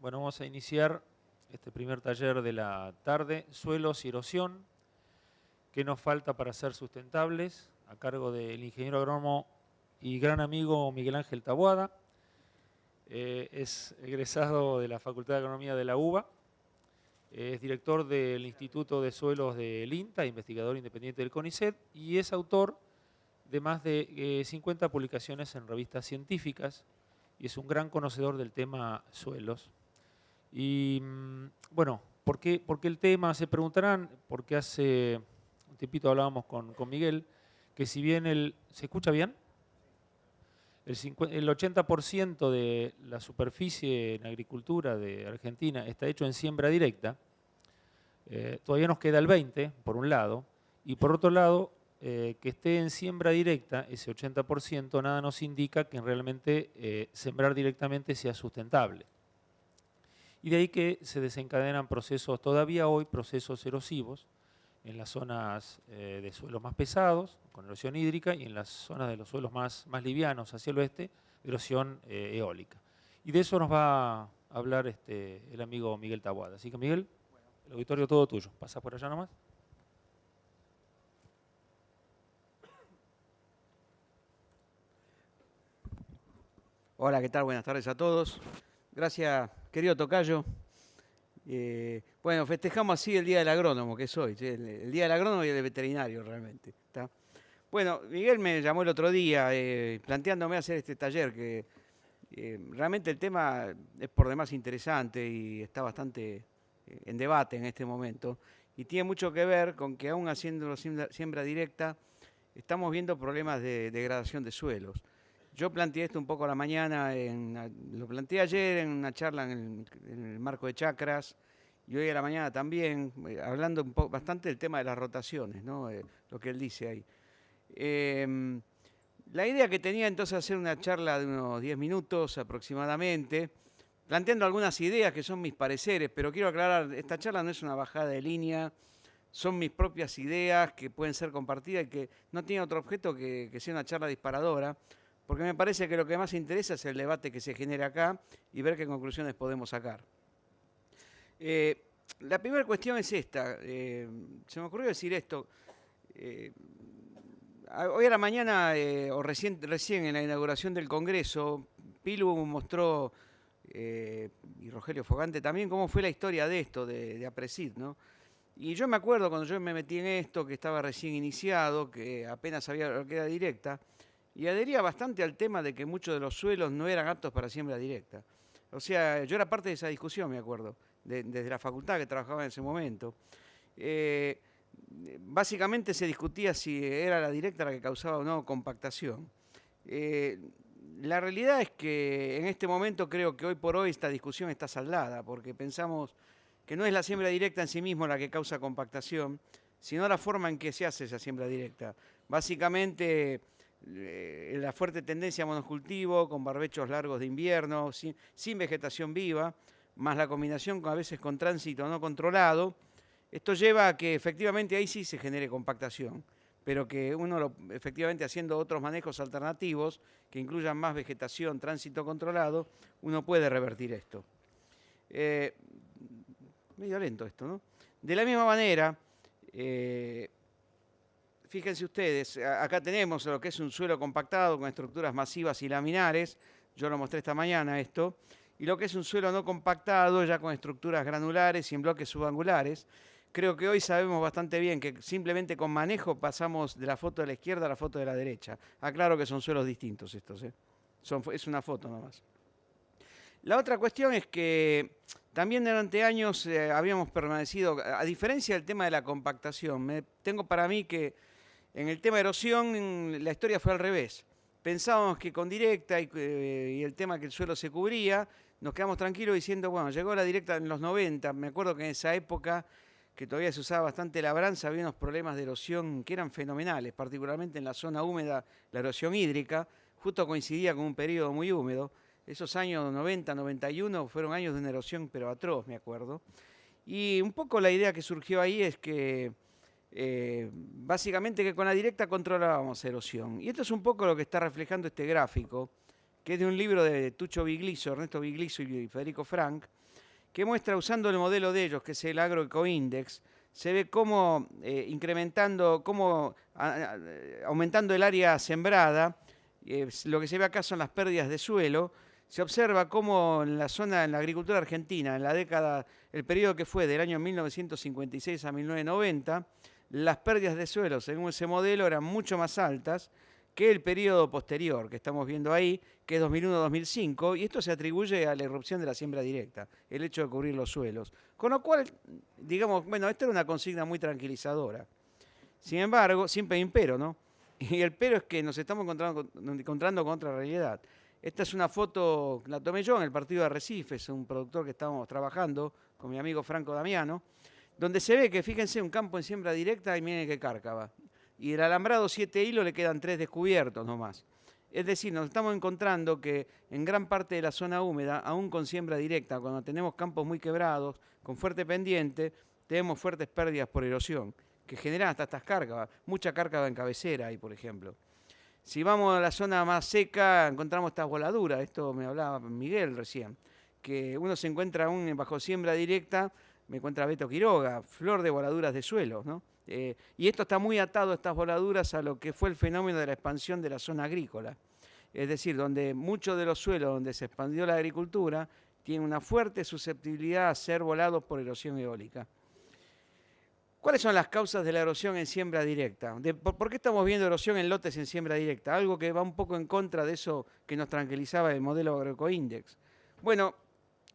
Bueno, vamos a iniciar este primer taller de la tarde, suelos y erosión, ¿qué nos falta para ser sustentables? A cargo del ingeniero agrónomo y gran amigo Miguel Ángel Taboada. Es egresado de la Facultad de Agronomía de la UBA, es director del Instituto de Suelos del INTA, investigador independiente del CONICET, y es autor de más de 50 publicaciones en revistas científicas, y es un gran conocedor del tema suelos. Y bueno, ¿por qué el tema? Se preguntarán, porque hace un tiempito hablábamos con Miguel, que si bien ¿se escucha bien? El 80% de la superficie en agricultura de Argentina está hecho en siembra directa. Todavía nos queda el 20%, por un lado, y por otro lado, que esté en siembra directa, ese 80%, nada nos indica que realmente sembrar directamente sea sustentable. Y de ahí que se desencadenan procesos, todavía hoy, procesos erosivos en las zonas de suelos más pesados, con erosión hídrica, y en las zonas de los suelos más livianos hacia el oeste, erosión eólica. Y de eso nos va a hablar el amigo Miguel Taboada. Así que Miguel, el auditorio todo tuyo. ¿Pasás por allá nomás? Hola, ¿qué tal? Buenas tardes a todos. Gracias, querido tocayo. Bueno, festejamos así el Día del Agrónomo, que es hoy, ¿sí? El Día del Agrónomo y el del Veterinario, realmente. ¿Está? Bueno, Miguel me llamó el otro día planteándome hacer este taller, que realmente el tema es por demás interesante y está bastante en debate en este momento. Y tiene mucho que ver con que aún haciendo siembra directa, estamos viendo problemas de degradación de suelos. Yo planteé esto un poco a la mañana, lo planteé ayer en una charla en el marco de chacras y hoy a la mañana también, hablando bastante del tema de las rotaciones, ¿no? Lo que él dice ahí. La idea que tenía entonces hacer una charla de unos 10 minutos aproximadamente, planteando algunas ideas que son mis pareceres, pero quiero aclarar, esta charla no es una bajada de línea, son mis propias ideas que pueden ser compartidas y que no tienen otro objeto que sea una charla disparadora, porque me parece que lo que más interesa es el debate que se genera acá y ver qué conclusiones podemos sacar. La primera cuestión es esta. Se me ocurrió decir esto. Hoy a la mañana, o recién en la inauguración del Congreso, Pilu mostró, y Rogelio Fogante también, cómo fue la historia de esto, de APRESID, ¿no? Y yo me acuerdo cuando yo me metí en esto, que estaba recién iniciado, que apenas sabía lo que era directa, y adhería bastante al tema de que muchos de los suelos no eran aptos para siembra directa. O sea, yo era parte de esa discusión, me acuerdo, desde la facultad que trabajaba en ese momento. Básicamente se discutía si era la directa la que causaba o no compactación. La realidad es que en este momento creo que hoy por hoy esta discusión está saldada, porque pensamos que no es la siembra directa en sí mismo la que causa compactación, sino la forma en que se hace esa siembra directa. Básicamente la fuerte tendencia a monocultivo, con barbechos largos de invierno, sin vegetación viva, más la combinación a veces con tránsito no controlado. Esto lleva a que efectivamente ahí sí se genere compactación, pero que uno efectivamente haciendo otros manejos alternativos que incluyan más vegetación, tránsito controlado, uno puede revertir esto. Medio lento esto, ¿no? De la misma manera, fíjense ustedes, acá tenemos lo que es un suelo compactado con estructuras masivas y laminares, yo lo mostré esta mañana esto, y lo que es un suelo no compactado ya con estructuras granulares y en bloques subangulares. Creo que hoy sabemos bastante bien que simplemente con manejo pasamos de la foto de la izquierda a la foto de la derecha. Aclaro que son suelos distintos estos, ¿eh? Es una foto nomás. La otra cuestión es que también durante años habíamos permanecido, a diferencia del tema de la compactación, tengo para mí que en el tema de erosión la historia fue al revés. Pensábamos que con directa y el tema que el suelo se cubría, nos quedamos tranquilos diciendo, bueno, llegó la directa en los 90, me acuerdo que en esa época, que todavía se usaba bastante labranza, había unos problemas de erosión que eran fenomenales, particularmente en la zona húmeda, la erosión hídrica, justo coincidía con un periodo muy húmedo. Esos años 90, 91 fueron años de una erosión pero atroz, me acuerdo. Y un poco la idea que surgió ahí es que básicamente que con la directa controlábamos erosión. Y esto es un poco lo que está reflejando este gráfico, que es de un libro de Tucho Bigliso, Ernesto Bigliso y Federico Frank, que muestra, usando el modelo de ellos, que es el Agroecoindex, se ve cómo aumentando el área sembrada, lo que se ve acá son las pérdidas de suelo. Se observa cómo en la agricultura argentina, en la década, el periodo que fue del año 1956 a 1990, las pérdidas de suelo, según ese modelo, eran mucho más altas que el periodo posterior que estamos viendo ahí, que es 2001-2005, y esto se atribuye a la irrupción de la siembra directa, el hecho de cubrir los suelos. Con lo cual, digamos, bueno, esta era una consigna muy tranquilizadora. Sin embargo, siempre hay un pero, ¿no? Y el pero es que nos estamos encontrando con otra realidad. Esta es una foto, la tomé yo en el partido de Arrecifes, un productor que estábamos trabajando con mi amigo Franco Damiano, donde se ve que, fíjense, un campo en siembra directa y miren qué cárcava. Y el alambrado 7 hilos le quedan 3 descubiertos nomás. Es decir, nos estamos encontrando que en gran parte de la zona húmeda, aún con siembra directa, cuando tenemos campos muy quebrados, con fuerte pendiente, tenemos fuertes pérdidas por erosión, que generan hasta estas cárcavas, mucha cárcava en cabecera ahí, por ejemplo. Si vamos a la zona más seca, encontramos estas voladuras, esto me hablaba Miguel recién, que uno se encuentra aún bajo siembra directa, me encuentra Beto Quiroga, flor de voladuras de suelo, ¿no? Y esto está muy atado, estas voladuras, a lo que fue el fenómeno de la expansión de la zona agrícola. Es decir, donde muchos de los suelos donde se expandió la agricultura tienen una fuerte susceptibilidad a ser volados por erosión eólica. ¿Cuáles son las causas de la erosión en siembra directa? ¿Por qué estamos viendo erosión en lotes en siembra directa? Algo que va un poco en contra de eso que nos tranquilizaba el modelo Agroecoindex. Bueno,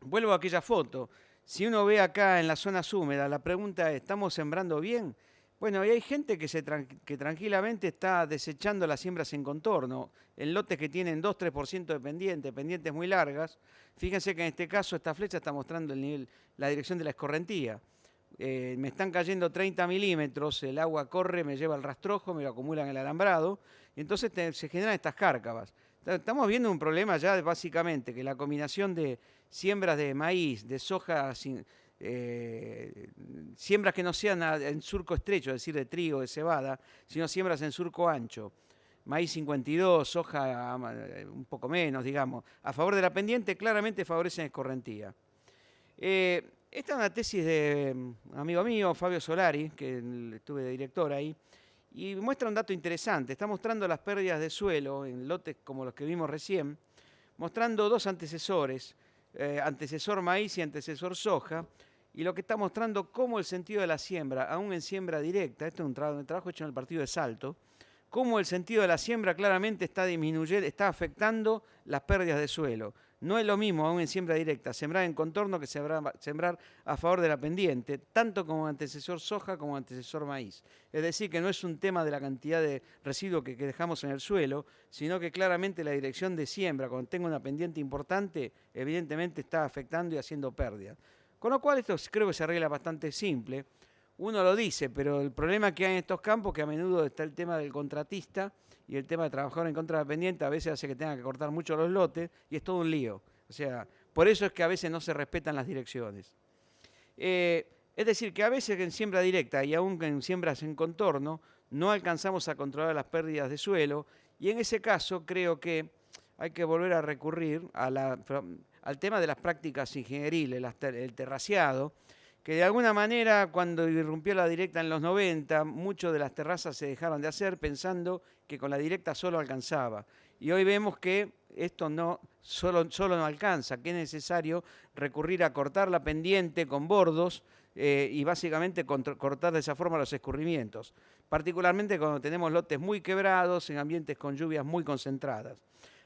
vuelvo a aquella foto. Si uno ve acá en las zonas húmedas, la pregunta es, ¿estamos sembrando bien? Bueno, y hay gente que tranquilamente está desechando las siembras en contorno, en lotes que tienen 2-3% de pendientes muy largas. Fíjense que en este caso esta flecha está mostrando el nivel, la dirección de la escorrentía. Me están cayendo 30 milímetros, el agua corre, me lleva al rastrojo, me lo acumula en el alambrado, y entonces se generan estas cárcavas. Estamos viendo un problema ya básicamente, que la combinación de siembras de maíz, de soja, siembras que no sean en surco estrecho, es decir, de trigo, de cebada, sino siembras en surco ancho. Maíz 52, soja un poco menos, digamos. A favor de la pendiente, claramente favorecen escorrentía. Esta es una tesis de un amigo mío, Fabio Solari, que estuve de director ahí, y muestra un dato interesante. Está mostrando las pérdidas de suelo en lotes como los que vimos recién, mostrando dos antecesores, antecesor maíz y antecesor soja, y lo que está mostrando cómo el sentido de la siembra, aún en siembra directa, esto es un trabajo hecho en el partido de Salto, cómo el sentido de la siembra claramente está disminuyendo, está afectando las pérdidas de suelo. No es lo mismo, aún en siembra directa, sembrar en contorno que sembrar a favor de la pendiente, tanto como antecesor soja como antecesor maíz. Es decir, que no es un tema de la cantidad de residuos que dejamos en el suelo, sino que claramente la dirección de siembra, cuando tengo una pendiente importante, evidentemente está afectando y haciendo pérdidas. Con lo cual esto creo que se arregla bastante simple. Uno lo dice, pero el problema que hay en estos campos, que a menudo está el tema del contratista y el tema de trabajador en contra de la pendiente, a veces hace que tenga que cortar mucho los lotes y es todo un lío. O sea, por eso es que a veces no se respetan las direcciones. Es decir, que a veces en siembra directa y aún en siembras en contorno no alcanzamos a controlar las pérdidas de suelo, y en ese caso creo que hay que volver a recurrir al tema de las prácticas ingenieriles, el terraceado, que de alguna manera cuando irrumpió la directa en los 90, muchas de las terrazas se dejaron de hacer pensando que con la directa solo alcanzaba. Y hoy vemos que esto solo no alcanza, que es necesario recurrir a cortar la pendiente con bordos y básicamente cortar de esa forma los escurrimientos, particularmente cuando tenemos lotes muy quebrados en ambientes con lluvias muy concentradas.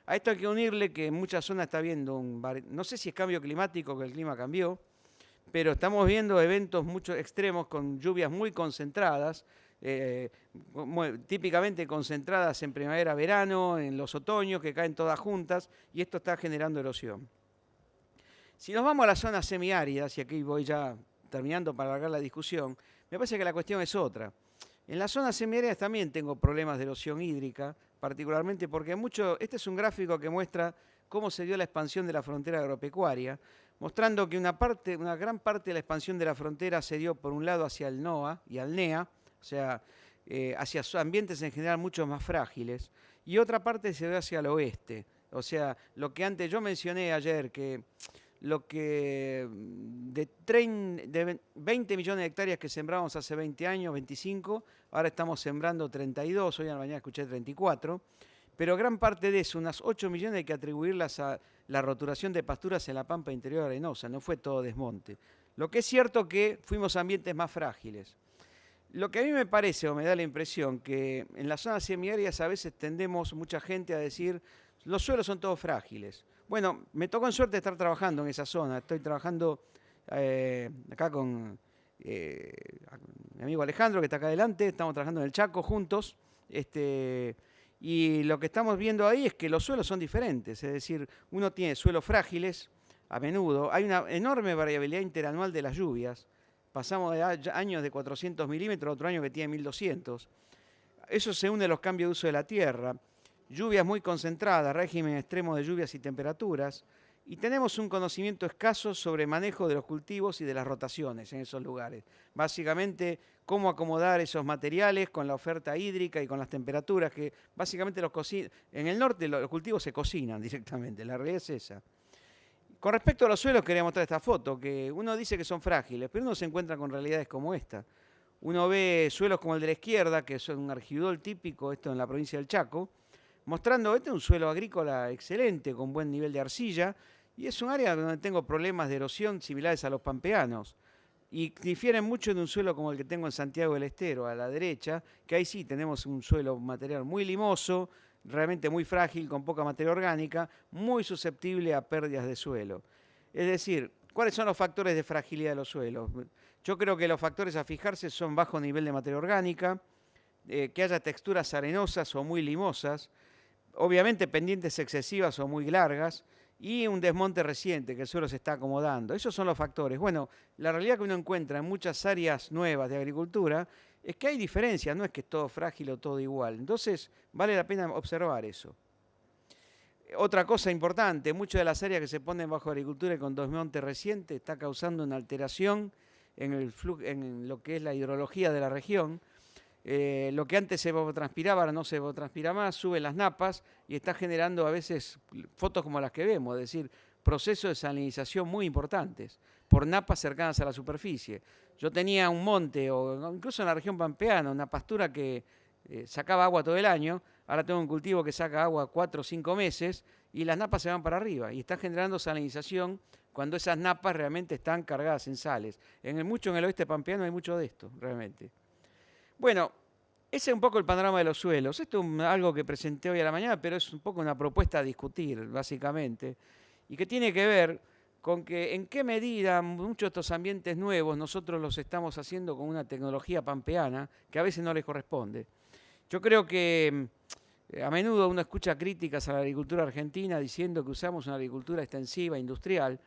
A esto hay que unirle que en muchas zonas está habiendo no sé si es cambio climático, que el clima cambió, pero estamos viendo eventos mucho extremos con lluvias muy concentradas, típicamente concentradas en primavera-verano, en los otoños, que caen todas juntas, y esto está generando erosión. Si nos vamos a las zonas semiáridas, y aquí voy ya terminando para alargar la discusión, me parece que la cuestión es otra. En las zonas semiáridas también tengo problemas de erosión hídrica, particularmente porque este es un gráfico que muestra cómo se dio la expansión de la frontera agropecuaria, mostrando que una gran parte de la expansión de la frontera se dio por un lado hacia el NOA y al NEA, o sea, hacia ambientes en general mucho más frágiles, y otra parte se dio hacia el oeste, o sea, lo que antes yo mencioné ayer, que lo que de 20 millones de hectáreas que sembramos hace 20 años, 25, ahora estamos sembrando 32, hoy a la mañana escuché 34, pero gran parte de eso, unas 8 millones, hay que atribuirlas a la roturación de pasturas en la pampa interior arenosa, no fue todo desmonte. Lo que es cierto que fuimos a ambientes más frágiles. Lo que a mí me parece o me da la impresión que en las zonas semiáridas a veces tendemos mucha gente a decir los suelos son todos frágiles. Bueno, me tocó en suerte estar trabajando en esa zona. Estoy trabajando acá con mi amigo Alejandro, que está acá adelante. Estamos trabajando en el Chaco juntos. Y lo que estamos viendo ahí es que los suelos son diferentes. Es decir, uno tiene suelos frágiles a menudo. Hay una enorme variabilidad interanual de las lluvias. Pasamos de años de 400 milímetros a otro año que tiene 1200. Eso se une a los cambios de uso de la tierra. Lluvias muy concentradas, régimen extremo de lluvias y temperaturas, y tenemos un conocimiento escaso sobre manejo de los cultivos y de las rotaciones en esos lugares. Básicamente, cómo acomodar esos materiales con la oferta hídrica y con las temperaturas, que básicamente en el norte los cultivos se cocinan directamente, la realidad es esa. Con respecto a los suelos, quería mostrar esta foto, que uno dice que son frágiles, pero uno se encuentra con realidades como esta. Uno ve suelos como el de la izquierda, que son un argidol típico, esto en la provincia del Chaco, mostrando un suelo agrícola excelente, con buen nivel de arcilla, y es un área donde tengo problemas de erosión similares a los pampeanos, y difieren mucho de un suelo como el que tengo en Santiago del Estero, a la derecha, que ahí sí tenemos un suelo material muy limoso, realmente muy frágil, con poca materia orgánica, muy susceptible a pérdidas de suelo. Es decir, ¿cuáles son los factores de fragilidad de los suelos? Yo creo que los factores a fijarse son bajo nivel de materia orgánica, que haya texturas arenosas o muy limosas, obviamente pendientes excesivas o muy largas, y un desmonte reciente, que el suelo se está acomodando. Esos son los factores. Bueno, la realidad que uno encuentra en muchas áreas nuevas de agricultura es que hay diferencias, no es que es todo frágil o todo igual. Entonces, vale la pena observar eso. Otra cosa importante, muchas de las áreas que se ponen bajo agricultura y con desmonte reciente está causando una alteración en lo que es la hidrología de la región. Lo que antes se evapotranspiraba, ahora no se evapotranspira más, suben las napas y está generando a veces fotos como las que vemos, es decir, procesos de salinización muy importantes por napas cercanas a la superficie. Yo tenía un monte, o incluso en la región pampeana, una pastura que sacaba agua todo el año, ahora tengo un cultivo que saca agua 4 o 5 meses y las napas se van para arriba y está generando salinización cuando esas napas realmente están cargadas en sales. Mucho en el oeste pampeano hay mucho de esto, realmente. Bueno, ese es un poco el panorama de los suelos. Esto es algo que presenté hoy a la mañana, pero es un poco una propuesta a discutir, básicamente, y que tiene que ver con que en qué medida muchos de estos ambientes nuevos nosotros los estamos haciendo con una tecnología pampeana que a veces no les corresponde. Yo creo que a menudo uno escucha críticas a la agricultura argentina diciendo que usamos una agricultura extensiva, industrial,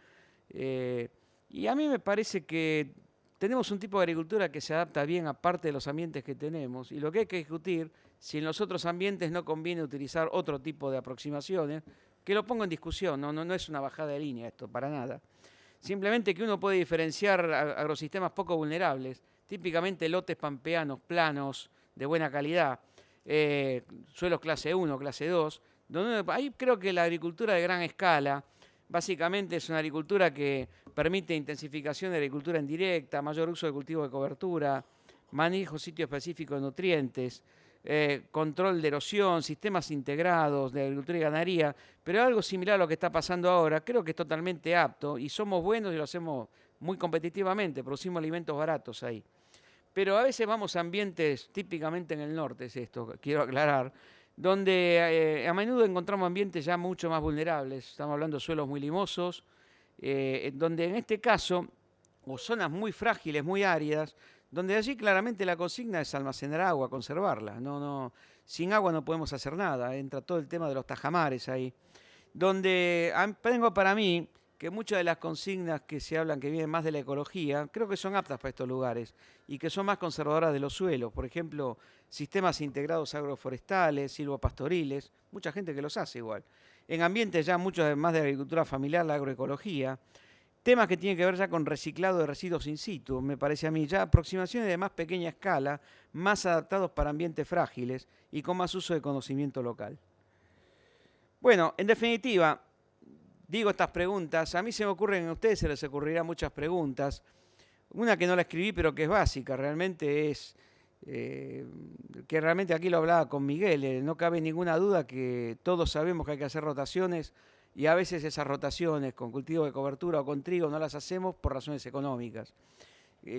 y a mí me parece que tenemos un tipo de agricultura que se adapta bien a parte de los ambientes que tenemos, y lo que hay que discutir, si en los otros ambientes no conviene utilizar otro tipo de aproximaciones, que lo pongo en discusión, no es una bajada de línea esto, para nada. Simplemente que uno puede diferenciar agrosistemas poco vulnerables, típicamente lotes pampeanos, planos, de buena calidad, suelos clase 1, clase 2, donde ahí creo que la agricultura de gran escala, básicamente es una agricultura que permite intensificación de la agricultura indirecta, mayor uso de cultivos de cobertura, manejo sitio específico de nutrientes, control de erosión, sistemas integrados de agricultura y ganadería, pero algo similar a lo que está pasando ahora, creo que es totalmente apto y somos buenos y lo hacemos muy competitivamente, producimos alimentos baratos ahí. Pero a veces vamos a ambientes, típicamente en el norte es esto, quiero aclarar, donde a menudo encontramos ambientes ya mucho más vulnerables, estamos hablando de suelos muy limosos, donde en este caso, o zonas muy frágiles, muy áridas, donde allí claramente la consigna es almacenar agua, conservarla. Sin agua no podemos hacer nada, entra todo el tema de los tajamares ahí. Donde tengo para mí que muchas de las consignas que se hablan, que vienen más de la ecología, creo que son aptas para estos lugares y que son más conservadoras de los suelos. Por ejemplo, sistemas integrados agroforestales, silvopastoriles, mucha gente que los hace igual. En ambientes ya muchos más de agricultura familiar, la agroecología. Temas que tienen que ver ya con reciclado de residuos in situ, me parece a mí, ya aproximaciones de más pequeña escala, más adaptados para ambientes frágiles y con más uso de conocimiento local. Bueno, en definitiva, digo estas preguntas, a mí se me ocurren, a ustedes se les ocurrirán muchas preguntas. Una que no la escribí, pero que es básica, realmente es, que realmente aquí lo hablaba con Miguel, no cabe ninguna duda que todos sabemos que hay que hacer rotaciones y a veces esas rotaciones con cultivo de cobertura o con trigo no las hacemos por razones económicas.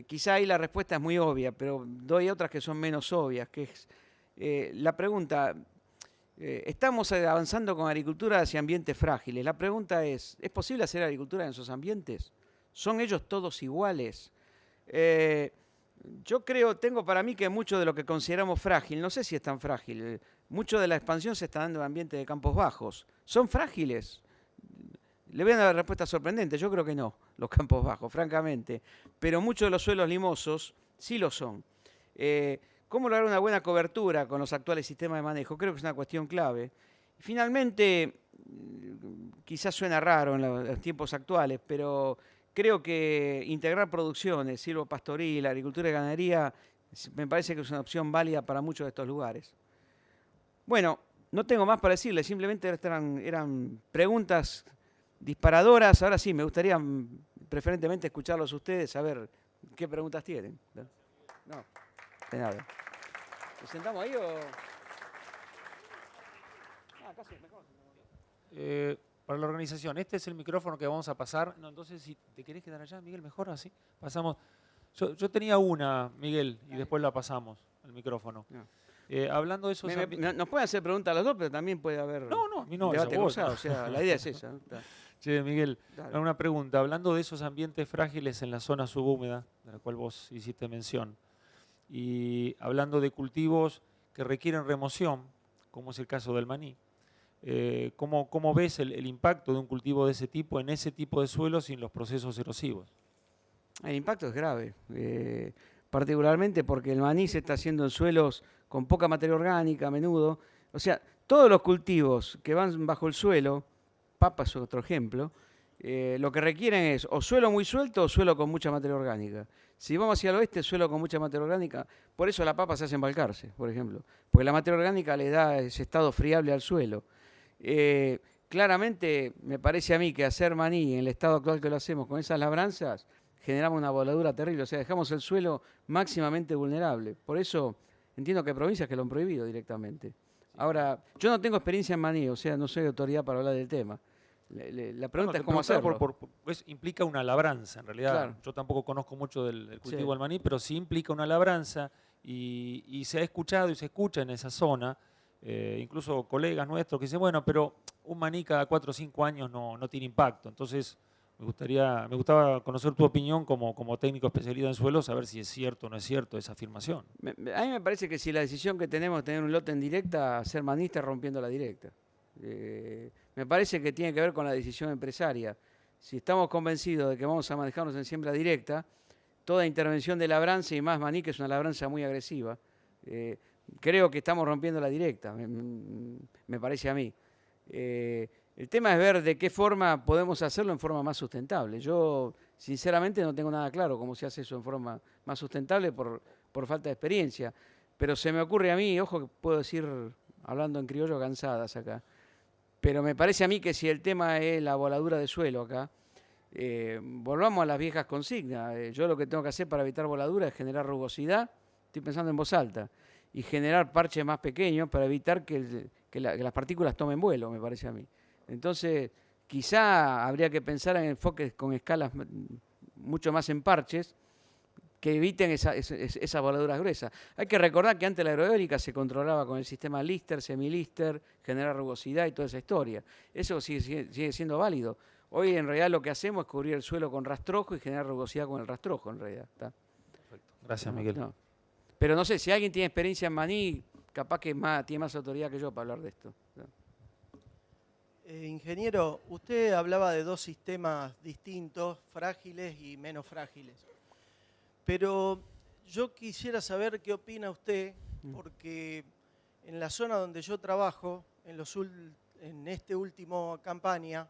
Quizá ahí la respuesta es muy obvia, pero doy otras que son menos obvias, que es la pregunta, estamos avanzando con agricultura hacia ambientes frágiles. La pregunta ¿es posible hacer agricultura en esos ambientes? ¿Son ellos todos iguales? Yo creo, tengo para mí que mucho de lo que consideramos frágil, no sé si es tan frágil, mucho de la expansión se está dando en ambientes de campos bajos. ¿Son frágiles? Le voy a dar una respuesta sorprendente, yo creo que no, los campos bajos, francamente. Pero muchos de los suelos limosos sí lo son. ¿Cómo lograr una buena cobertura con los actuales sistemas de manejo? Creo que es una cuestión clave. Finalmente, quizás suena raro en los tiempos actuales, pero creo que integrar producciones, silvopastoril, agricultura y ganadería, me parece que es una opción válida para muchos de estos lugares. Bueno, no tengo más para decirles, simplemente eran preguntas disparadoras. Ahora sí, me gustaría preferentemente escucharlos ustedes, a ver qué preguntas tienen. No, de nada. ¿Nos sentamos ahí o...? Casi mejor. Para la organización, este es el micrófono que vamos a pasar. No, entonces, si te querés quedar allá, Miguel, mejor así. Pasamos. Yo tenía una, Miguel, y después la pasamos, el micrófono. No. Hablando de esos... Nos pueden hacer preguntas a los dos, pero también puede haber No, a mí no, debate cruzado. O sea, la idea es esa, ¿no? Che, Miguel, Dale. una pregunta. Hablando de esos ambientes frágiles en la zona subhúmeda, de la cual vos hiciste mención, y hablando de cultivos que requieren remoción, como es el caso del maní, ¿cómo ves el impacto de un cultivo de ese tipo en ese tipo de suelos sin los procesos erosivos? El impacto es grave, particularmente porque el maní se está haciendo en suelos con poca materia orgánica a menudo. O sea, todos los cultivos que van bajo el suelo, papa es otro ejemplo, lo que requieren es o suelo muy suelto o suelo con mucha materia orgánica. Si vamos hacia el oeste, suelo con mucha materia orgánica, por eso la papa se hace embalcarse, por ejemplo, porque la materia orgánica le da ese estado friable al suelo. Claramente me parece a mí que hacer maní en el estado actual que lo hacemos con esas labranzas generamos una voladura terrible, o sea, dejamos el suelo máximamente vulnerable. Por eso entiendo que hay provincias que lo han prohibido directamente. Ahora, yo no tengo experiencia en maní, o sea, no soy autoridad para hablar del tema. La pregunta es cómo hacerlo. Pues implica una labranza, en realidad. Claro. Yo tampoco conozco mucho del cultivo Sí. del maní, pero sí implica una labranza y se ha escuchado y se escucha en esa zona, incluso colegas nuestros que dicen, bueno, pero un maní cada 4 o 5 años no tiene impacto. Entonces, me gustaba conocer tu opinión como técnico especialista en suelos, saber si es cierto o no es cierto esa afirmación. A mí me parece que si la decisión que tenemos de tener un lote en directa, ser maní está rompiendo la directa. Me parece que tiene que ver con la decisión empresaria. Si estamos convencidos de que vamos a manejarnos en siembra directa, toda intervención de labranza y más maní, que es una labranza muy agresiva, creo que estamos rompiendo la directa, me parece a mí. El tema es ver de qué forma podemos hacerlo en forma más sustentable. Yo, sinceramente, no tengo nada claro cómo se hace eso en forma más sustentable por falta de experiencia. Pero se me ocurre a mí, ojo que puedo decir, hablando en criollo, cansadas acá, pero me parece a mí que si el tema es la voladura de suelo acá, volvamos a las viejas consignas. Yo lo que tengo que hacer para evitar voladura es generar rugosidad, estoy pensando en voz alta, y generar parches más pequeños para evitar que las partículas tomen vuelo, me parece a mí. Entonces, quizá habría que pensar en enfoques con escalas mucho más en parches que eviten esas voladuras gruesas. Hay que recordar que antes la aeroeólica se controlaba con el sistema Lister, semilister, generar rugosidad y toda esa historia. Eso sigue siendo válido. Hoy en realidad lo que hacemos es cubrir el suelo con rastrojo y generar rugosidad con el rastrojo en realidad. ¿Está? Perfecto. Gracias, Miguel. No. Pero no sé, si alguien tiene experiencia en maní, capaz que tiene más autoridad que yo para hablar de esto. ¿No? Ingeniero, usted hablaba de dos sistemas distintos, frágiles y menos frágiles. Pero yo quisiera saber qué opina usted, porque en la zona donde yo trabajo, en esta última campaña,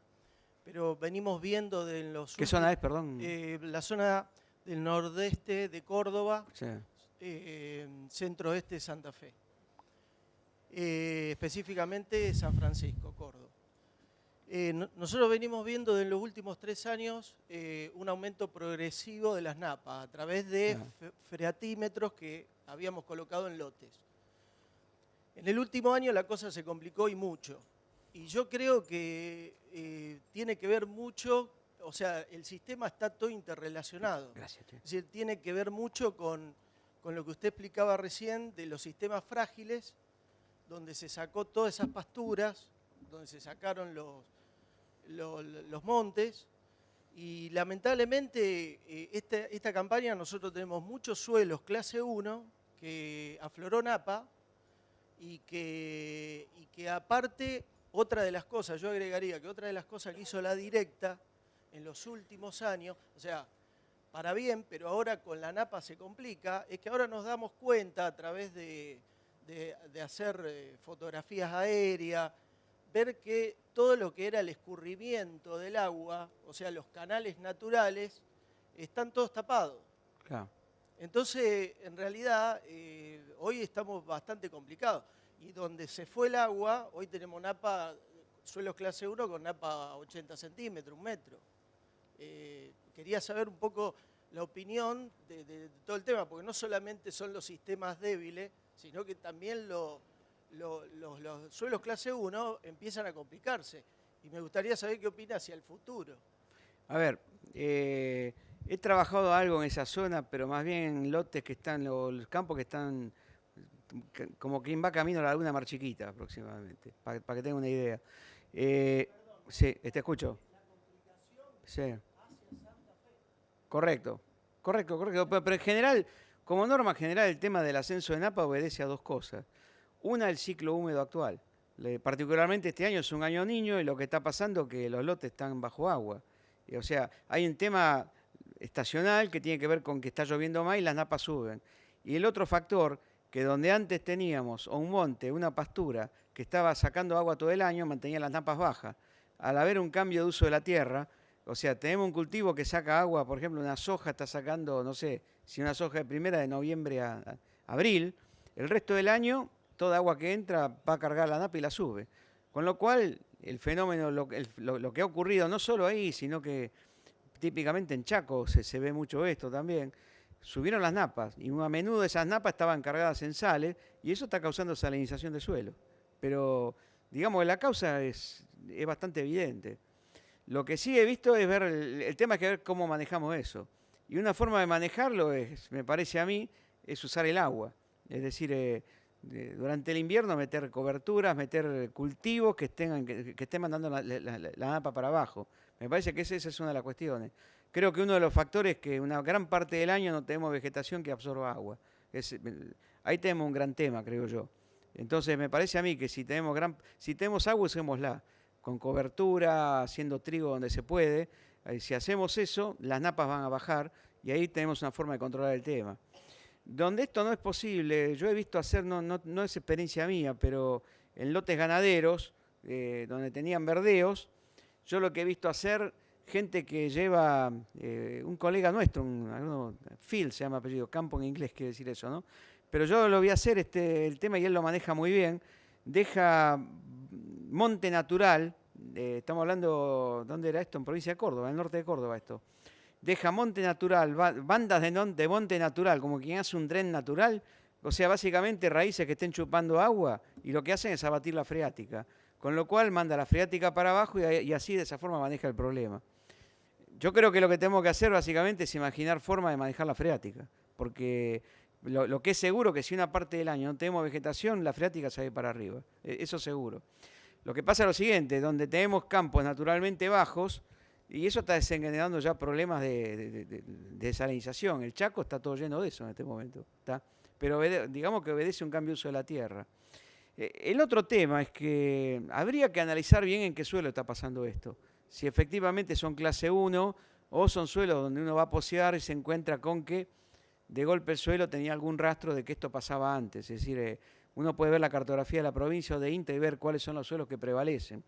pero venimos viendo de los... ¿Qué zona es, perdón? La zona del nordeste de Córdoba, Sí. centro-oeste de Santa Fe. Específicamente San Francisco, Córdoba. Nosotros venimos viendo en los últimos 3 años un aumento progresivo de las napas a través de freatímetros que habíamos colocado en lotes. En el último año la cosa se complicó y mucho. Y yo creo que tiene que ver mucho, o sea, el sistema está todo interrelacionado. Gracias, che. Es decir, tiene que ver mucho con lo que usted explicaba recién de los sistemas frágiles, donde se sacó todas esas pasturas, donde se sacaron los montes, y lamentablemente esta campaña nosotros tenemos muchos suelos clase 1 que afloró napa y que aparte, otra de las cosas, yo agregaría que otra de las cosas que hizo la directa en los últimos años, o sea, para bien, pero ahora con la napa se complica, es que ahora nos damos cuenta a través de hacer fotografías aéreas, ver que todo lo que era el escurrimiento del agua, o sea, los canales naturales, están todos tapados. Claro. Entonces, en realidad, hoy estamos bastante complicados. Y donde se fue el agua, hoy tenemos napa, suelos clase 1 con napa 80 centímetros, 1 metro. Quería saber un poco la opinión de todo el tema, porque no solamente son los sistemas débiles, sino que también los suelos clase 1 empiezan a complicarse. Y me gustaría saber qué opina hacia el futuro. A ver, he trabajado algo en esa zona, pero más bien en lotes que están, los campos que están como quien va camino a la Laguna Mar Chiquita aproximadamente, para que tengan una idea. Sí, te escucho. Sí. Correcto. Pero en general, como norma general, el tema del ascenso de napa obedece a 2 cosas. Una, el ciclo húmedo actual. Particularmente este año es un año niño y lo que está pasando es que los lotes están bajo agua. O sea, hay un tema estacional que tiene que ver con que está lloviendo más y las napas suben. Y el otro factor, que donde antes teníamos un monte, una pastura, que estaba sacando agua todo el año, mantenía las napas bajas. Al haber un cambio de uso de la tierra, o sea, tenemos un cultivo que saca agua, por ejemplo, una soja está sacando, no sé, si una soja de primera de noviembre a abril, el resto del año, toda agua que entra va a cargar la napa y la sube. Con lo cual, el fenómeno, lo que ha ocurrido no solo ahí, sino que típicamente en Chaco se ve mucho esto también, subieron las napas y a menudo esas napas estaban cargadas en sales y eso está causando salinización de suelo. Pero digamos que la causa es bastante evidente. Lo que sí he visto es ver, el tema es que ver cómo manejamos eso. Y una forma de manejarlo es, me parece a mí, es usar el agua. Es decir, durante el invierno meter coberturas, meter cultivos que estén mandando la napa para abajo. Me parece que esa es una de las cuestiones. Creo que uno de los factores es que una gran parte del año no tenemos vegetación que absorba agua. Ahí tenemos un gran tema, creo yo. Entonces me parece a mí que si tenemos agua, usémosla. Con cobertura, haciendo trigo donde se puede. Si hacemos eso, las napas van a bajar y ahí tenemos una forma de controlar el tema. Donde esto no es posible, yo he visto hacer, no es experiencia mía, pero en lotes ganaderos, donde tenían verdeos, yo lo que he visto hacer, gente que lleva, un colega nuestro, Phil se llama apellido, campo en inglés quiere decir eso, ¿no? Pero yo lo vi hacer el tema y él lo maneja muy bien, deja monte natural, estamos hablando, ¿dónde era esto? En provincia de Córdoba, en el norte de Córdoba esto. Deja monte natural, bandas de monte natural, como quien hace un dren natural, o sea, básicamente raíces que estén chupando agua y lo que hacen es abatir la freática, con lo cual manda la freática para abajo y así de esa forma maneja el problema. Yo creo que lo que tenemos que hacer básicamente es imaginar formas de manejar la freática, porque lo que es seguro que si una parte del año no tenemos vegetación, la freática se va a ir para arriba, eso seguro. Lo que pasa es lo siguiente, donde tenemos campos naturalmente bajos, y eso está desencadenando ya problemas de desalinización. El Chaco está todo lleno de eso en este momento, ¿tá? Pero digamos que obedece un cambio de uso de la tierra. El otro tema es que habría que analizar bien en qué suelo está pasando esto. Si efectivamente son clase 1 o son suelos donde uno va a posear y se encuentra con que de golpe el suelo tenía algún rastro de que esto pasaba antes. Es decir, uno puede ver la cartografía de la provincia o de INTA y ver cuáles son los suelos que prevalecen.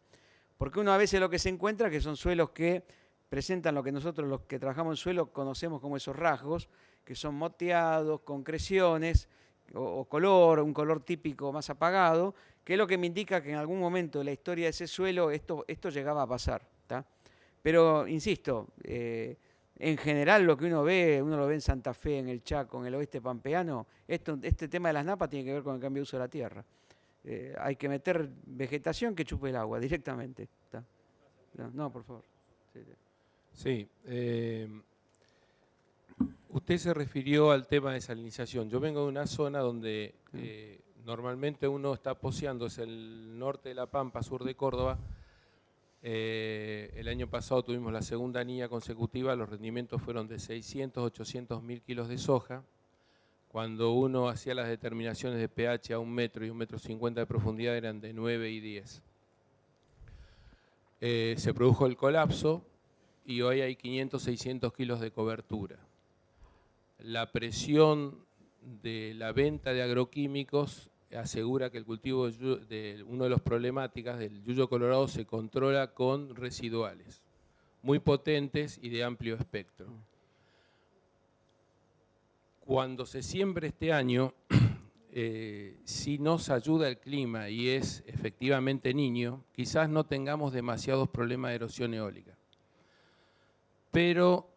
Porque uno a veces lo que se encuentra que son suelos que presentan lo que nosotros los que trabajamos en suelo conocemos como esos rasgos, que son moteados, concreciones, o color, un color típico más apagado, que es lo que me indica que en algún momento de la historia de ese suelo esto llegaba a pasar. ¿Tá? Pero, insisto, en general lo que uno lo ve en Santa Fe, en el Chaco, en el oeste pampeano, este tema de las napas tiene que ver con el cambio de uso de la tierra. Hay que meter vegetación que chupe el agua directamente. ¿Tá? No, por favor. Sí. Usted se refirió al tema de salinización. Yo vengo de una zona donde normalmente uno está poceando, es el norte de La Pampa, sur de Córdoba. El año pasado tuvimos la segunda anilla consecutiva, los rendimientos fueron de 600, 800 mil kilos de soja. Cuando uno hacía las determinaciones de pH a 1 metro y 1,50 metros de profundidad eran de 9 y 10. Se produjo el colapso y hoy hay 500, 600 kilos de cobertura. La presión de la venta de agroquímicos asegura que el cultivo de una de las problemáticas del yuyo colorado se controla con residuales, muy potentes y de amplio espectro. Cuando se siembre este año, si nos ayuda el clima y es efectivamente niño, quizás no tengamos demasiados problemas de erosión eólica. Pero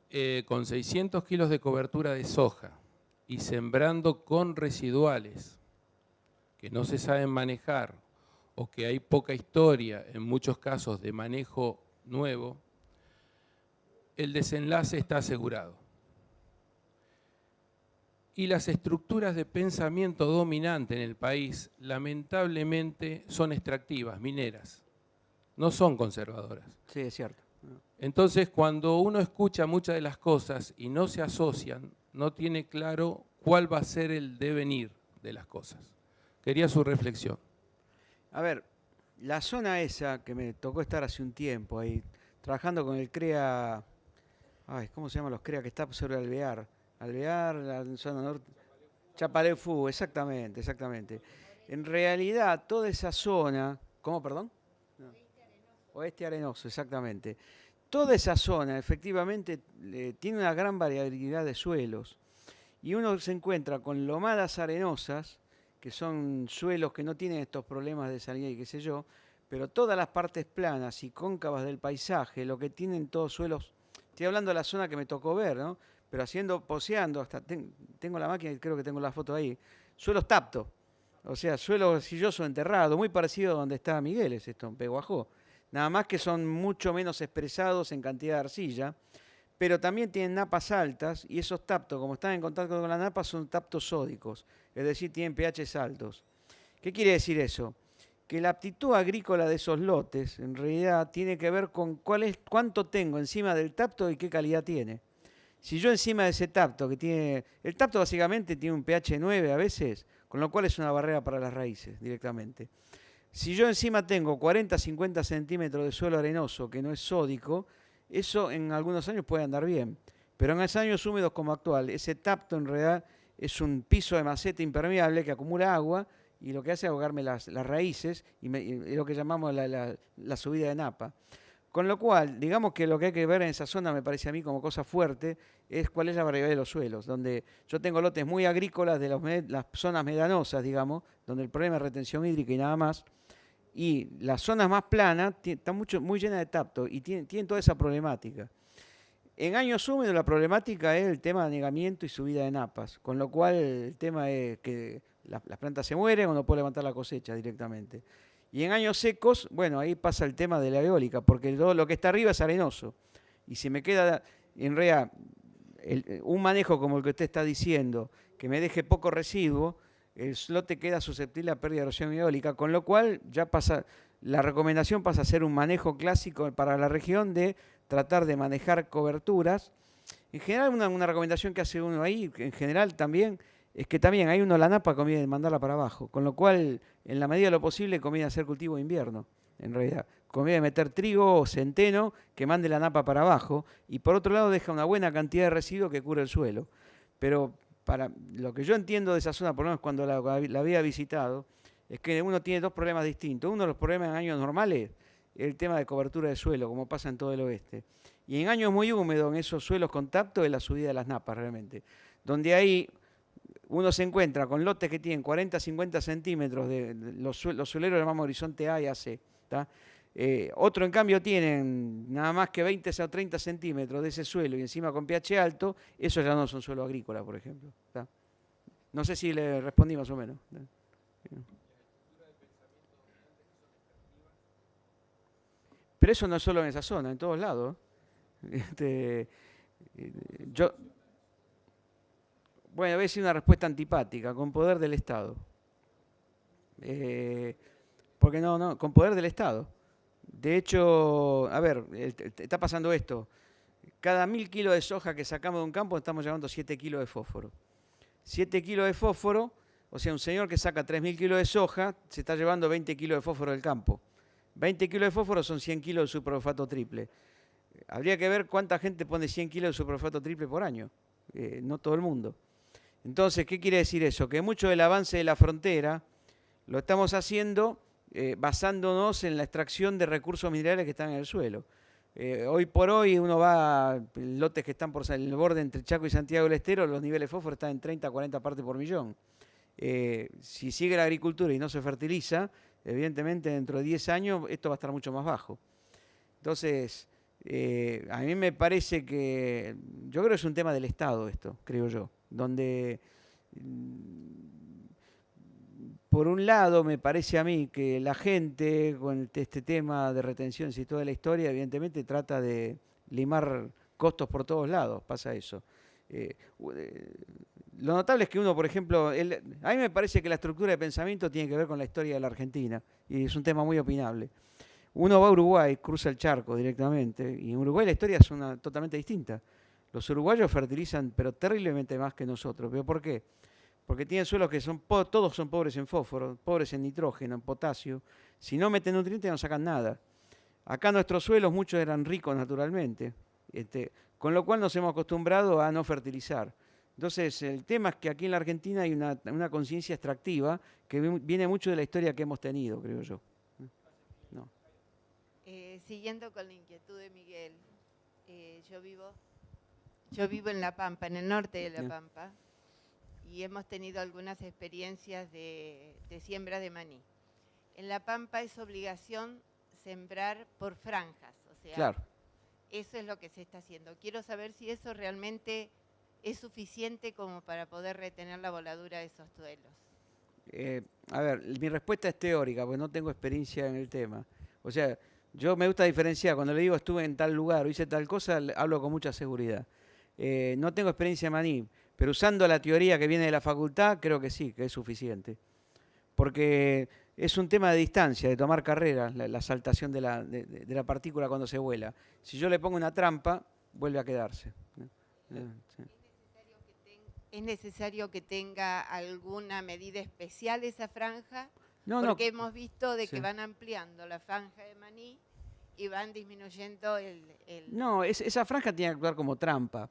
con 600 kilos de cobertura de soja y sembrando con residuales que no se saben manejar o que hay poca historia, en muchos casos de manejo nuevo, el desenlace está asegurado. Y las estructuras de pensamiento dominante en el país, lamentablemente, son extractivas, mineras, no son conservadoras. Sí, es cierto. Entonces, cuando uno escucha muchas de las cosas y no se asocian, no tiene claro cuál va a ser el devenir de las cosas. Quería su reflexión. A ver, la zona esa que me tocó estar hace un tiempo ahí, trabajando con el CREA, ¿cómo se llaman los CREA que está sobre Alvear? Alvear, la zona norte. Chapalefú, exactamente. En realidad, toda esa zona, ¿cómo, perdón? No. Oeste Arenoso, exactamente. Toda esa zona, efectivamente, tiene una gran variabilidad de suelos. Y uno se encuentra con lomadas arenosas, que son suelos que no tienen estos problemas de salinidad y qué sé yo, pero todas las partes planas y cóncavas del paisaje, lo que tienen todos suelos, estoy hablando de la zona que me tocó ver, ¿no? Pero poceando, hasta tengo la máquina y creo que tengo la foto ahí, suelos taptos, o sea, suelo silloso enterrado, muy parecido a donde está Miguel, es esto, en Peguajó. Nada más que son mucho menos expresados en cantidad de arcilla, pero también tienen napas altas y esos taptos, como están en contacto con la napa, son taptos sódicos, es decir, tienen pHs altos. ¿Qué quiere decir eso? Que la aptitud agrícola de esos lotes, en realidad, tiene que ver con cuánto tengo encima del tapto y qué calidad tiene. Si yo encima de ese tapto, el tapto básicamente tiene un pH 9 a veces, con lo cual es una barrera para las raíces directamente. Si yo encima tengo 40, 50 centímetros de suelo arenoso que no es sódico, eso en algunos años puede andar bien. Pero en los años húmedos como actual, ese tapto en realidad es un piso de maceta impermeable que acumula agua y lo que hace es ahogarme las raíces y lo que llamamos la subida de napa. Con lo cual, digamos que lo que hay que ver en esa zona, me parece a mí como cosa fuerte, es cuál es la variabilidad de los suelos, donde yo tengo lotes muy agrícolas de las zonas medanosas, digamos, donde el problema es retención hídrica y nada más, y las zonas más planas están muy llenas de tapto y tienen toda esa problemática. En años húmedos la problemática es el tema de anegamiento y subida de napas, con lo cual el tema es que las plantas se mueren o no puede levantar la cosecha directamente. Y en años secos, bueno, ahí pasa el tema de la eólica, porque lo que está arriba es arenoso. Y si me queda, en realidad, un manejo como el que usted está diciendo, que me deje poco residuo, el lote queda susceptible a pérdida de erosión eólica, con lo cual la recomendación pasa a ser un manejo clásico para la región de tratar de manejar coberturas. En general, una recomendación que hace uno ahí, en general también, es que también hay uno la napa conviene mandarla para abajo, con lo cual, en la medida de lo posible, conviene hacer cultivo de invierno, en realidad. Conviene meter trigo o centeno que mande la napa para abajo y por otro lado deja una buena cantidad de residuo que cubre el suelo. Pero para lo que yo entiendo de esa zona, por lo menos cuando la había visitado, es que uno tiene dos problemas distintos. Uno de los problemas en años normales es el tema de cobertura de suelo, como pasa en todo el oeste. Y en años muy húmedos, en esos suelos con tapto, es la subida de las napas realmente. Donde hay uno se encuentra con lotes que tienen 40, 50 centímetros los sueleros llamamos horizonte A y AC. ¿Tá? Otro, en cambio, tienen nada más que 20 o 30 centímetros de ese suelo y encima con pH alto, eso ya no son suelo agrícola, por ejemplo. ¿Tá? No sé si le respondí más o menos. Pero eso no es solo en esa zona, en todos lados. Bueno, voy a decir una respuesta antipática, con poder del Estado. Porque no, con poder del Estado. De hecho, a ver, está pasando esto. Cada 1000 kilos de soja que sacamos de un campo estamos llevando 7 kilos de fósforo. 7 kilos de fósforo, o sea, un señor que saca 3000 kilos de soja se está llevando 20 kilos de fósforo del campo. 20 kilos de fósforo son 100 kilos de superfosfato triple. Habría que ver cuánta gente pone 100 kilos de superfosfato triple por año. No todo el mundo. Entonces, ¿qué quiere decir eso? Que mucho del avance de la frontera lo estamos haciendo basándonos en la extracción de recursos minerales que están en el suelo. Hoy por hoy uno va a lotes que están por el borde entre Chaco y Santiago del Estero, los niveles de fósforo están en 30, 40 partes por millón. Si sigue la agricultura y no se fertiliza, evidentemente dentro de 10 años esto va a estar mucho más bajo. Entonces, a mí me parece que, yo creo que es un tema del Estado esto, creo yo, donde por un lado me parece a mí que la gente con este tema de retenciones y toda la historia evidentemente trata de limar costos por todos lados, pasa eso. Lo notable es que uno, por ejemplo, a mí me parece que la estructura de pensamiento tiene que ver con la historia de la Argentina y es un tema muy opinable. Uno va a Uruguay, cruza el charco directamente y en Uruguay la historia es totalmente distinta. Los uruguayos fertilizan, pero terriblemente más que nosotros. ¿Pero por qué? Porque tienen suelos que todos son pobres en fósforo, pobres en nitrógeno, en potasio. Si no meten nutrientes no sacan nada. Acá nuestros suelos muchos eran ricos naturalmente, con lo cual nos hemos acostumbrado a no fertilizar. Entonces el tema es que aquí en la Argentina hay una conciencia extractiva que viene mucho de la historia que hemos tenido, creo yo. No. Siguiendo con la inquietud de Miguel, yo vivo en La Pampa, en el norte de La Pampa, y hemos tenido algunas experiencias de siembra de maní. En La Pampa es obligación sembrar por franjas, o sea, claro. Eso es lo que se está haciendo. Quiero saber si eso realmente es suficiente como para poder retener la voladura de esos suelos. A ver, mi respuesta es teórica, porque no tengo experiencia en el tema. O sea, yo me gusta diferenciar. Cuando le digo estuve en tal lugar o hice tal cosa, hablo con mucha seguridad. No tengo experiencia en maní, pero usando la teoría que viene de la facultad, creo que sí, que es suficiente. Porque es un tema de distancia, de tomar carrera, la saltación de la partícula cuando se vuela. Si yo le pongo una trampa, vuelve a quedarse. Sí. ¿Es necesario que tenga alguna medida especial esa franja? No, porque hemos visto de sí. que van ampliando la franja de maní y van disminuyendo el... No, esa franja tiene que actuar como trampa.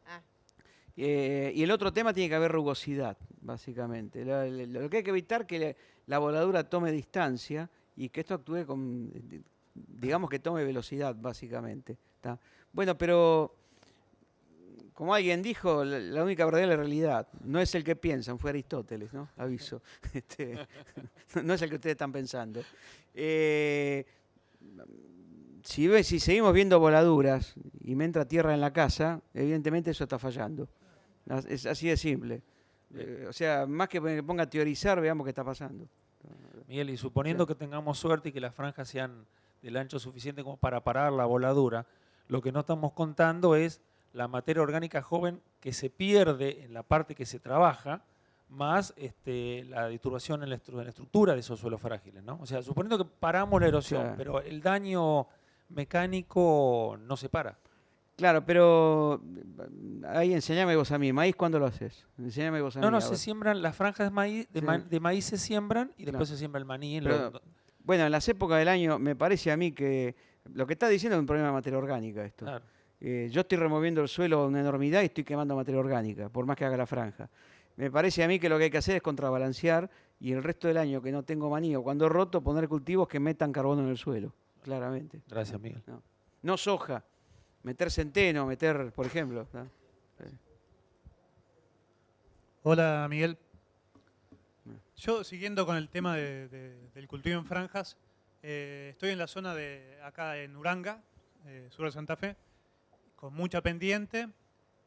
Y el otro tema tiene que haber rugosidad, básicamente. Lo que hay que evitar es que la voladura tome distancia y que esto actúe con, digamos que tome velocidad, básicamente. ¿Tá? Bueno, pero como alguien dijo, la única verdadera realidad no es el que piensan, fue Aristóteles, ¿no? Aviso. No es el que ustedes están pensando. Si seguimos viendo voladuras y me entra tierra en la casa, evidentemente eso está fallando. Es así de simple. O sea, más que me ponga a teorizar, veamos qué está pasando. Miguel, y suponiendo que tengamos suerte y que las franjas sean del ancho suficiente como para parar la voladura, lo que no estamos contando es la materia orgánica joven que se pierde en la parte que se trabaja, más la disturbación en la estructura de esos suelos frágiles, ¿no? O sea, suponiendo que paramos la erosión, Claro. pero el daño mecánico no se para. Claro, pero ahí enseñame vos a mí, ¿maíz cuándo lo haces? Enseñame vos a mí. No, a se ver. siembran, las franjas de maíz, Sí. de maíz se siembran y después Claro. se siembra el maní. Pero, bueno, en las épocas del año me parece a mí que lo que está diciendo es un problema de materia orgánica esto. Claro. Yo estoy removiendo el suelo una enormidad y estoy quemando materia orgánica, por más que haga la franja. Me parece a mí que lo que hay que hacer es contrabalancear y el resto del año que no tengo maní o cuando roto, poner cultivos que metan carbono en el suelo, claramente. Gracias, Miguel. No soja, meter centeno, por ejemplo. ¿No? Hola Miguel, Yo, siguiendo con el tema del cultivo en franjas, estoy en la zona acá en Uranga, sur de Santa Fe, con mucha pendiente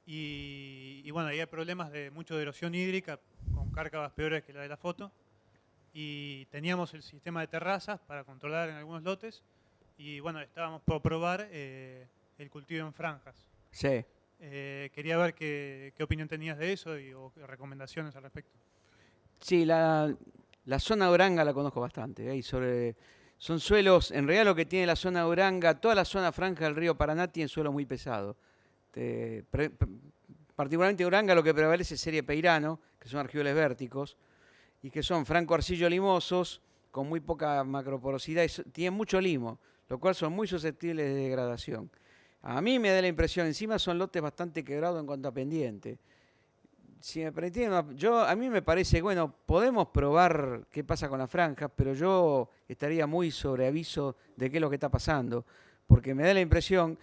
y bueno, ahí hay problemas de mucho de erosión hídrica, con cárcavas peores que la de la foto. Y teníamos el sistema de terrazas para controlar en algunos lotes y bueno, estábamos por probar el cultivo en franjas. Sí. Quería ver qué opinión tenías de eso o qué recomendaciones al respecto. Sí, la zona de Uranga la conozco bastante. Son suelos, en realidad lo que tiene la zona de Uranga, toda la zona franja del río Paraná tiene suelo muy pesado. Particularmente Uranga lo que prevalece es serie peirano, que son argiles vérticos, y que son franco-arcillo limosos, con muy poca macroporosidad, y tienen mucho limo, lo cual son muy susceptibles de degradación. A mí me da la impresión, encima son lotes bastante quebrados en cuanto a pendiente. Si me permiten, a mí me parece, bueno, podemos probar qué pasa con las franjas, pero yo estaría muy sobre aviso de qué es lo que está pasando, porque me da la impresión,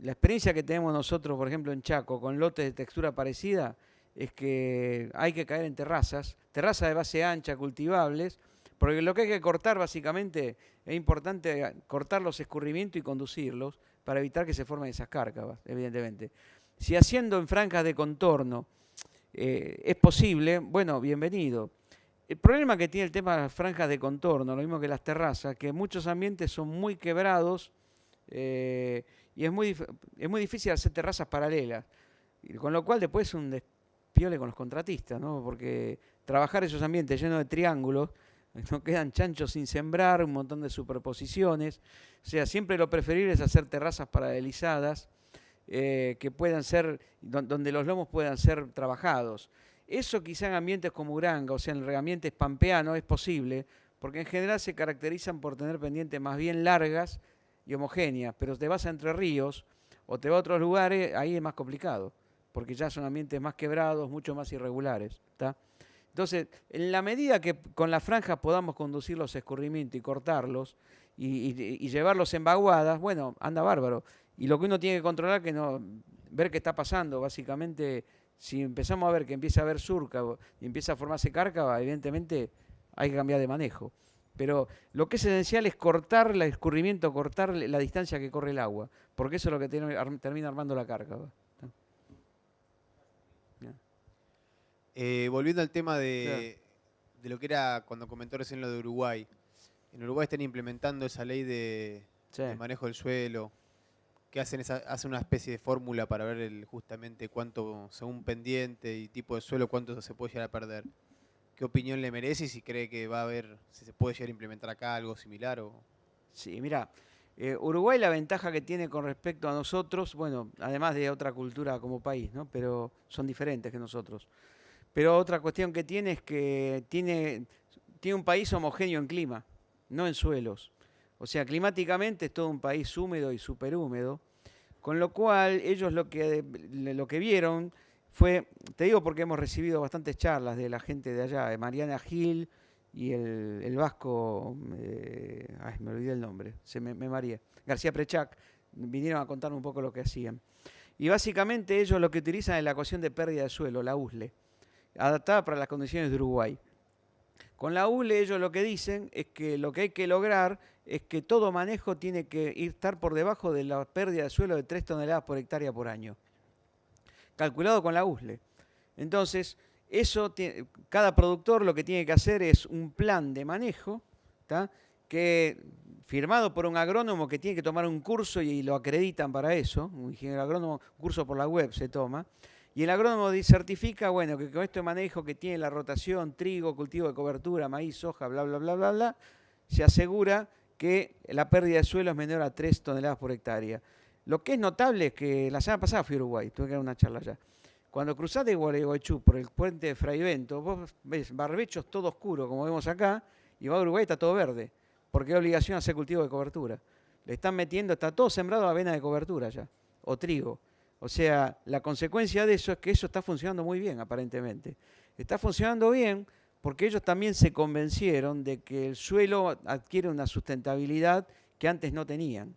la experiencia que tenemos nosotros, por ejemplo, en Chaco, con lotes de textura parecida, es que hay que caer en terrazas de base ancha, cultivables, porque lo que hay que cortar básicamente, es importante cortar los escurrimientos y conducirlos para evitar que se formen esas cárcavas, evidentemente. Si haciendo en franjas de contorno es posible, bueno, bienvenido. El problema que tiene el tema de las franjas de contorno, lo mismo que las terrazas, que en muchos ambientes son muy quebrados y es muy difícil hacer terrazas paralelas, con lo cual después es un despiole con los contratistas, ¿no? Porque trabajar esos ambientes llenos de triángulos, no quedan chanchos sin sembrar, un montón de superposiciones, o sea, siempre lo preferible es hacer terrazas paralelizadas, que puedan ser, donde los lomos puedan ser trabajados. Eso quizá en ambientes como Uranga, o sea, en ambientes pampeanos es posible, porque en general se caracterizan por tener pendientes más bien largas y homogéneas, pero te vas a Entre Ríos o te vas a otros lugares, ahí es más complicado, porque ya son ambientes más quebrados, mucho más irregulares, ¿tá? Entonces, en la medida que con las franjas podamos conducir los escurrimientos y cortarlos y llevarlos en vaguadas, bueno, anda bárbaro. Y lo que uno tiene que controlar es ver qué está pasando. Básicamente, si empezamos a ver que empieza a haber surca y empieza a formarse cárcava, evidentemente hay que cambiar de manejo. Pero lo que es esencial es cortar el escurrimiento, cortar la distancia que corre el agua, porque eso es lo que termina armando la cárcava. Volviendo al tema de lo que era cuando comentó recién lo de Uruguay. En Uruguay están implementando esa ley de manejo del suelo, que hacen una especie de fórmula para ver justamente cuánto, según pendiente y tipo de suelo, cuánto se puede llegar a perder. ¿Qué opinión le merece y si cree que va a haber, si se puede llegar a implementar acá algo similar? Sí, mira, Uruguay la ventaja que tiene con respecto a nosotros, bueno, además de otra cultura como país, ¿no? Pero son diferentes que nosotros. Pero otra cuestión que tiene es que tiene un país homogéneo en clima, no en suelos. O sea, climáticamente es todo un país húmedo y superhúmedo, con lo cual ellos lo que vieron fue, te digo porque hemos recibido bastantes charlas de la gente de allá, de Mariana Gil y el vasco, me olvidé el nombre, me mareé, García Prechac, vinieron a contarme un poco lo que hacían. Y básicamente ellos lo que utilizan es la ecuación de pérdida de suelo, la USLE, adaptada para las condiciones de Uruguay. Con la ULE ellos lo que dicen es que lo que hay que lograr es que todo manejo tiene que estar por debajo de la pérdida de suelo de 3 toneladas por hectárea por año, calculado con la USLE. Entonces, cada productor lo que tiene que hacer es un plan de manejo, ¿tá? Que firmado por un agrónomo que tiene que tomar un curso y lo acreditan para eso, un ingeniero agrónomo, un curso por la web se toma. Y el agrónomo certifica, bueno, que con este manejo que tiene la rotación, trigo, cultivo de cobertura, maíz, soja, bla, bla, bla, bla, bla, se asegura que la pérdida de suelo es menor a 3 toneladas por hectárea. Lo que es notable es que la semana pasada fui a Uruguay, tuve que dar una charla allá. Cuando cruzás de Gualeguaychú por el puente de Fraivento, vos ves barbechos todo oscuro, como vemos acá, y va a Uruguay está todo verde, porque hay obligación de hacer cultivo de cobertura. Le están metiendo, está todo sembrado avena de cobertura ya, o trigo. O sea, la consecuencia de eso es que eso está funcionando muy bien, aparentemente. Está funcionando bien porque ellos también se convencieron de que el suelo adquiere una sustentabilidad que antes no tenían.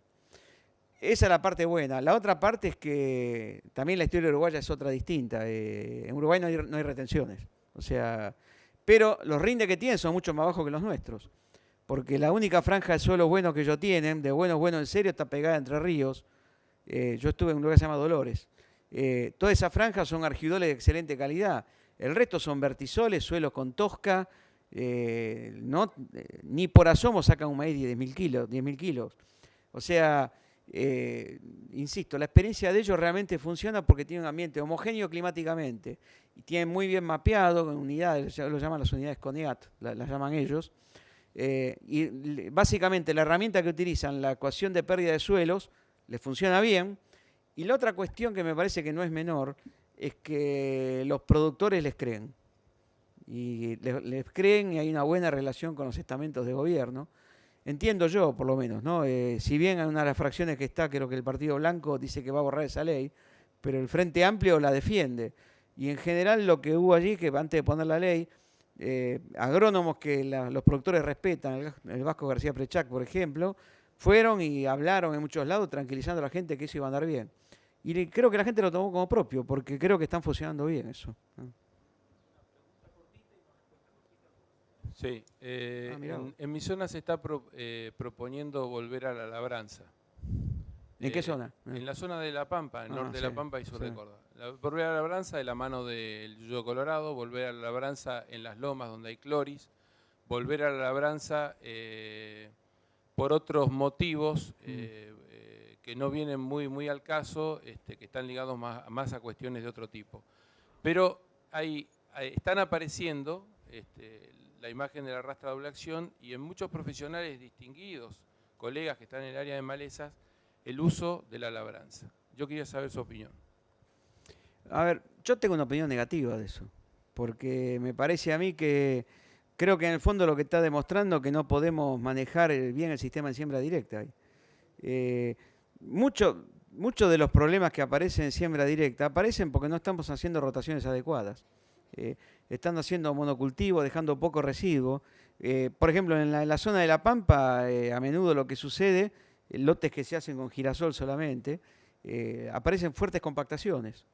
Esa es la parte buena. La otra parte es que también la historia uruguaya es otra distinta. En Uruguay no hay retenciones. O sea, pero los rindes que tienen son mucho más bajos que los nuestros. Porque la única franja de suelos buenos que ellos tienen, de buenos en serio, está pegada Entre Ríos. Yo estuve en un lugar que se llama Dolores. Toda esa franja son argidoles de excelente calidad. El resto son vertisoles, suelos con tosca. Ni por asomo sacan un maíz de 10.000 kilos. O sea, insisto, la experiencia de ellos realmente funciona porque tienen un ambiente homogéneo climáticamente y tienen muy bien mapeado con unidades, lo llaman las unidades CONEAT, las llaman ellos. Y básicamente la herramienta que utilizan, la ecuación de pérdida de suelos, les funciona bien. Y la otra cuestión que me parece que no es menor es que los productores les creen. Y les creen y hay una buena relación con los estamentos de gobierno. Entiendo yo, por lo menos, ¿no? Si bien en una de las fracciones que está, creo que el Partido Blanco dice que va a borrar esa ley, pero el Frente Amplio la defiende. Y en general lo que hubo allí, que antes de poner la ley, agrónomos que los productores respetan, el Vasco García Prechac, por ejemplo, fueron y hablaron en muchos lados tranquilizando a la gente que eso iba a andar bien. Y creo que la gente lo tomó como propio, porque creo que están funcionando bien eso, ¿no? Sí, en mi zona se está proponiendo volver a la labranza. ¿En qué zona? En la zona de La Pampa, norte de La Pampa y sur de Córdoba. Volver a la labranza de la mano del Yuyo Colorado, volver a la labranza en las lomas donde hay cloris, volver a la labranza por otros motivos que no vienen muy al caso, que están ligados más a cuestiones de otro tipo. Pero están apareciendo la imagen de la rastra doble acción y en muchos profesionales distinguidos, colegas que están en el área de malezas, el uso de la labranza. Yo quería saber su opinión. A ver, yo tengo una opinión negativa de eso, porque me parece a mí que creo que en el fondo lo que está demostrando que no podemos manejar bien el sistema de siembra directa. Muchos de los problemas que aparecen en siembra directa aparecen porque no estamos haciendo rotaciones adecuadas. Están haciendo monocultivo, dejando poco residuo. Por ejemplo, en la zona de La Pampa, a menudo lo que sucede, lotes que se hacen con girasol solamente, aparecen fuertes compactaciones.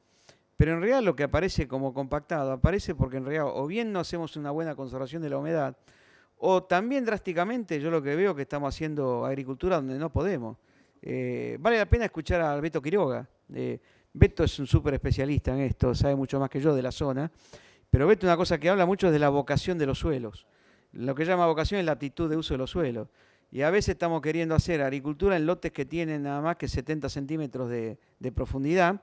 Pero en realidad lo que aparece como compactado aparece porque en realidad o bien no hacemos una buena conservación de la humedad, o también drásticamente yo lo que veo que estamos haciendo agricultura donde no podemos. Vale la pena escuchar a Beto Quiroga. Beto es un súper especialista en esto, sabe mucho más que yo de la zona, pero Beto una cosa que habla mucho es de la vocación de los suelos. Lo que llama vocación es la aptitud de uso de los suelos. Y a veces estamos queriendo hacer agricultura en lotes que tienen nada más que 70 centímetros de profundidad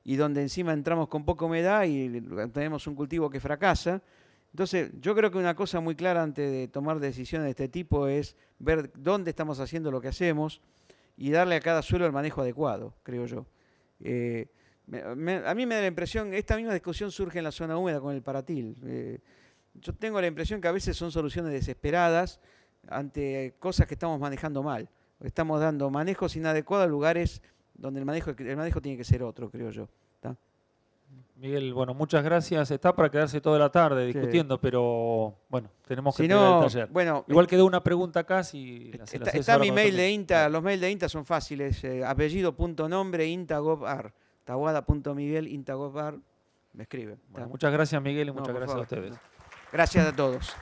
y donde encima entramos con poca humedad y tenemos un cultivo que fracasa. Entonces, yo creo que una cosa muy clara antes de tomar decisiones de este tipo es ver dónde estamos haciendo lo que hacemos y darle a cada suelo el manejo adecuado, creo yo. A mí me da la impresión, esta misma discusión surge en la zona húmeda con el paratil. Yo tengo la impresión que a veces son soluciones desesperadas ante cosas que estamos manejando mal. Estamos dando manejos inadecuados a lugares donde el manejo tiene que ser otro, creo yo. ¿Está? Miguel, bueno, muchas gracias. Está para quedarse toda la tarde discutiendo, pero bueno, tenemos que terminar el taller. Bueno, igual quedó una pregunta acá. Si está mi mail de INTA, los mails de INTA son fáciles, apellido.nombre INTA.gov.ar, taguada.miguel INTA.gov.ar, me escriben. Bueno, muchas gracias Miguel y muchas gracias a ustedes. Gracias a todos.